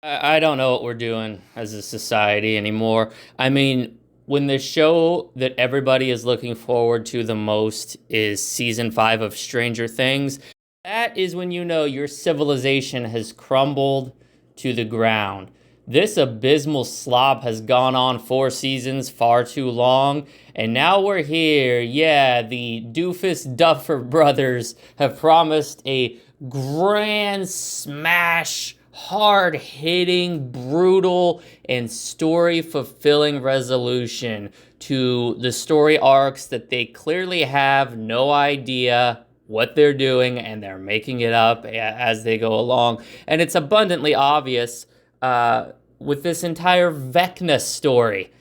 I don't know what we're doing as a society anymore. I mean, when the show that everybody is looking forward to the most is season 5 of Stranger Things, that is when you know your civilization has crumbled to the ground. This abysmal slop has gone on 4 seasons, far too long, and now we're here. Yeah, the doofus Duffer brothers have promised a grand smash, hard hitting, brutal, and story fulfilling resolution to the story arcs that they clearly have no idea what they're doing, and they're making it up as they go along. And it's abundantly obvious with this entire Vecna story.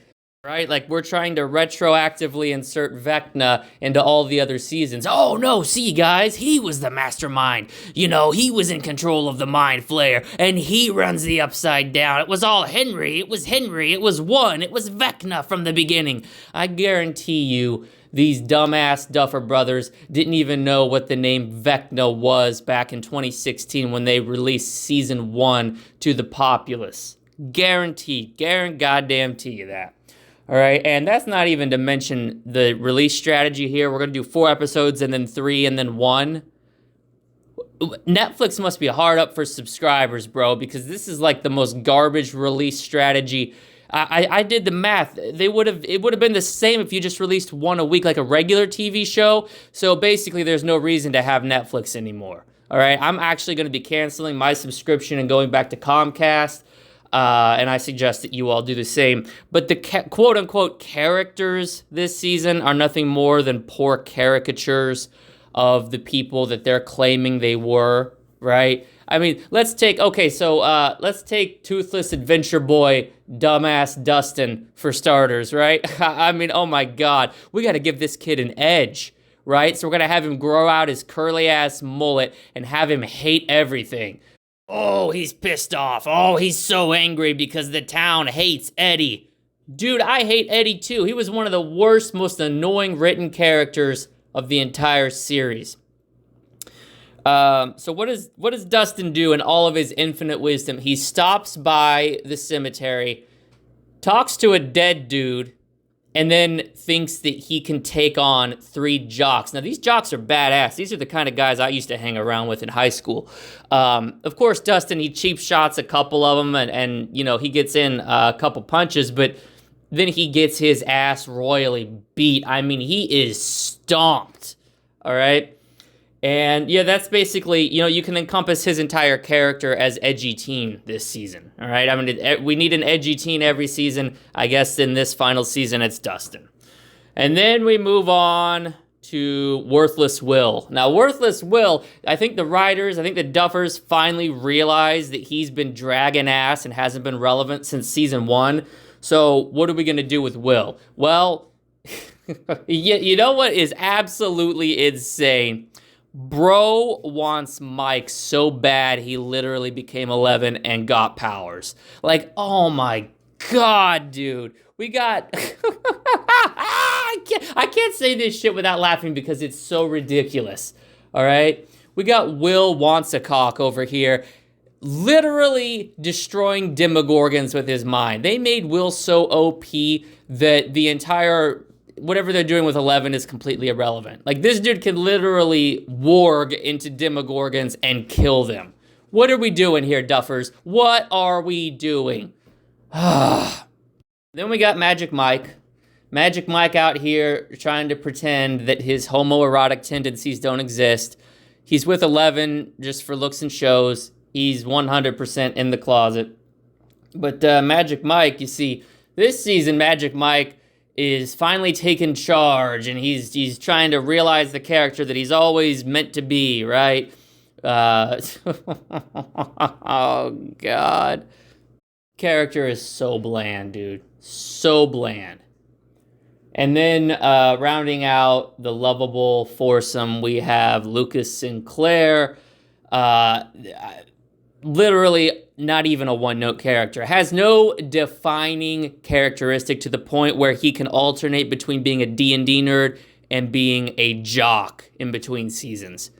Right? Like, we're trying to retroactively insert Vecna into all the other seasons. Oh, no, see, guys, he was the mastermind. You know, he was in control of the Mind Flayer, and he runs the Upside Down. It was all Henry. It was Henry. It was one. It was Vecna from the beginning. I guarantee you, these dumbass Duffer brothers didn't even know what the name Vecna was back in 2016 when they released season 1 to the populace. Guaranteed. Guarantee you that. All right, and that's not even to mention the release strategy here. We're going to do 4 episodes and then 3 and then 1. Netflix must be hard up for subscribers, bro, because this is like the most garbage release strategy. I did the math. It would have been the same if you just released 1 a week like a regular TV show. So basically, there's no reason to have Netflix anymore. All right, I'm actually going to be canceling my subscription and going back to Comcast. And I suggest that you all do the same. But the quote-unquote characters this season are nothing more than poor caricatures of the people that they're claiming they were, right? I mean, let's take Toothless Adventure Boy, dumbass Dustin, for starters, right? I mean, oh my God. We got to give this kid an edge, right? So we're going to have him grow out his curly-ass mullet and have him hate everything. Oh, he's pissed off. Oh, he's so angry because the town hates Eddie. Dude, I hate Eddie too. He was one of the worst, most annoying written characters of the entire series. So what does Dustin do in all of his infinite wisdom? He stops by the cemetery, talks to a dead dude, and then thinks that he can take on 3 jocks. Now, these jocks are badass. These are the kind of guys I used to hang around with in high school. Of course, Dustin, he cheap shots a couple of them, and you know, he gets in a couple punches, but then he gets his ass royally beat. I mean, he is stomped, all right? And yeah, that's basically, you know, you can encompass his entire character as edgy teen this season, all right? I mean, we need an edgy teen every season. I guess in this final season, it's Dustin. And then we move on to Worthless Will. Now, Worthless Will, I think the Duffers finally realized that he's been dragging ass and hasn't been relevant since season 1. So what are we going to do with Will? Well, you know what is absolutely insane? Bro wants Mike so bad he literally became 11 and got powers. Like, oh my God, dude. We got... I can't say this shit without laughing because it's so ridiculous. All right? We got Will Wants a Cock over here literally destroying Demogorgons with his mind. They made Will so OP that the entire... whatever they're doing with 11 is completely irrelevant. Like, this dude can literally warg into Demogorgons and kill them. What are we doing here, Duffers? What are we doing? Then we got Magic Mike. Magic Mike out here trying to pretend that his homoerotic tendencies don't exist. He's with 11 just for looks and shows. He's 100% in the closet. But Magic Mike, you see, this season, Magic Mike is finally taking charge, and he's trying to realize the character that he's always meant to be, right? Oh, God. Character is so bland, dude. So bland. And then rounding out the lovable foursome, we have Lucas Sinclair. Literally not even a one-note character. Has no defining characteristic to the point where he can alternate between being a D&D nerd and being a jock in between seasons.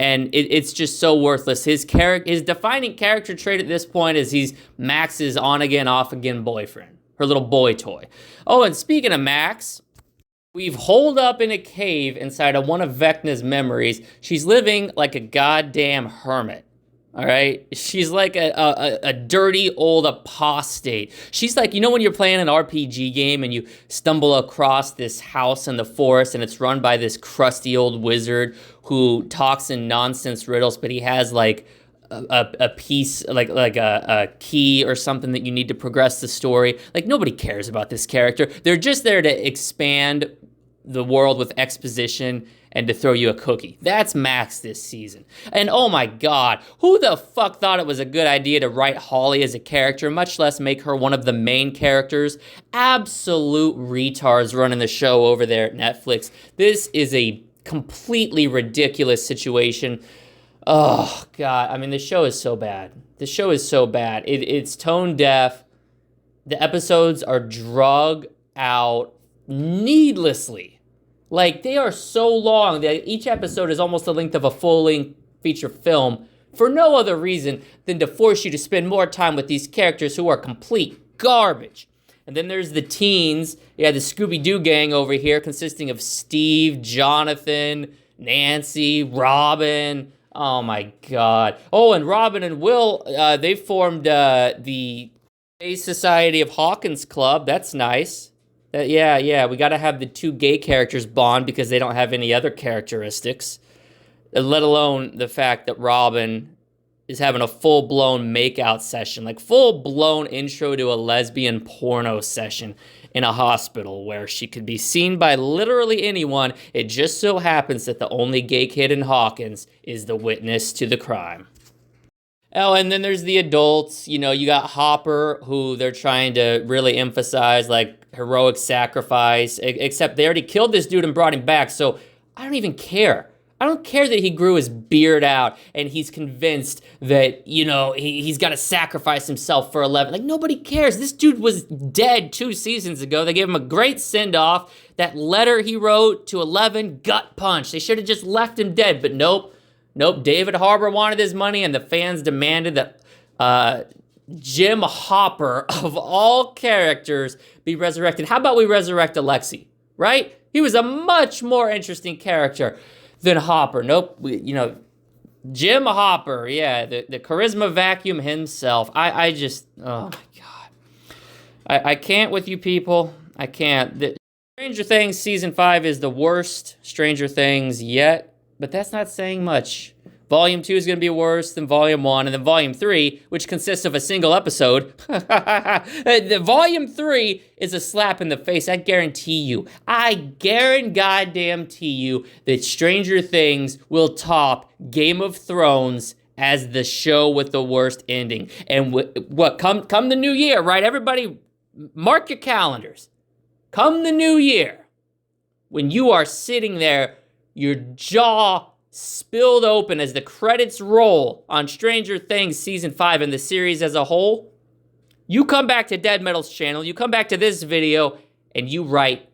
and it's just so worthless. His defining character trait at this point is he's Max's on-again, off-again boyfriend, her little boy toy. Oh, and speaking of Max, we've holed up in a cave inside of one of Vecna's memories. She's living like a goddamn hermit. All right, she's like a dirty old apostate. She's like, you know when you're playing an RPG game and you stumble across this house in the forest and it's run by this crusty old wizard who talks in nonsense riddles, but he has like a piece, like a key or something that you need to progress the story. Like, nobody cares about this character. They're just there to expand the world with exposition and to throw you a cookie. That's Max this season. And oh my God, who the fuck thought it was a good idea to write Holly as a character, much less make her one of the main characters? Absolute retards running the show over there at Netflix. This is a completely ridiculous situation. Oh God, I mean, the show is so bad. The show is so bad. It's tone deaf. The episodes are drug out needlessly. Like, they are so long that each episode is almost the length of a full-length feature film for no other reason than to force you to spend more time with these characters who are complete garbage. And then there's the teens. Yeah, the Scooby-Doo gang over here consisting of Steve, Jonathan, Nancy, Robin. Oh my God. Oh, and Robin and Will, they formed the Space Society of Hawkins Club. That's nice. Yeah, we gotta have the two gay characters bond because they don't have any other characteristics. Let alone the fact that Robin is having a full-blown makeout session, like full-blown intro to a lesbian porno session in a hospital where she could be seen by literally anyone. It just so happens that the only gay kid in Hawkins is the witness to the crime. Oh, and then there's the adults. You know, you got Hopper, who they're trying to really emphasize, like, heroic sacrifice, except they already killed this dude and brought him back, so I don't even care. I don't care that he grew his beard out and he's convinced that, you know, he's got to sacrifice himself for 11. Like, nobody cares. This dude was dead 2 seasons ago. They gave him a great send-off. That letter he wrote to 11, gut punch. They should have just left him dead, but nope. David Harbour wanted his money, and the fans demanded that Jim Hopper, of all characters, be resurrected. How about we resurrect Alexei, right? He was a much more interesting character than Hopper. Nope, Jim Hopper, yeah, the charisma vacuum himself. I just, oh my God. I can't with you people. I can't. Stranger Things Season 5 is the worst Stranger Things yet. But that's not saying much. Volume 2 is going to be worse than Volume 1, and then Volume 3, which consists of a single episode. The Volume 3 is a slap in the face, I guarantee you. I guarantee you that Stranger Things will top Game of Thrones as the show with the worst ending. And come the new year, right? Everybody, mark your calendars. Come the new year, when you are sitting there, your jaw spilled open as the credits roll on Stranger Things Season 5 and the series as a whole, you come back to Dead Metal's channel, you come back to this video, and you write,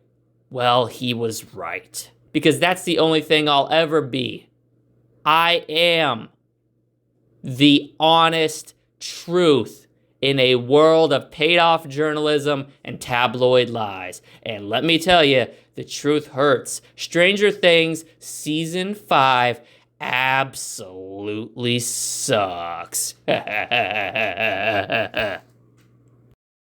well, he was right. Because that's the only thing I'll ever be. I am the honest truth in a world of paid-off journalism and tabloid lies. And let me tell you, the truth hurts. Stranger Things Season 5 absolutely sucks.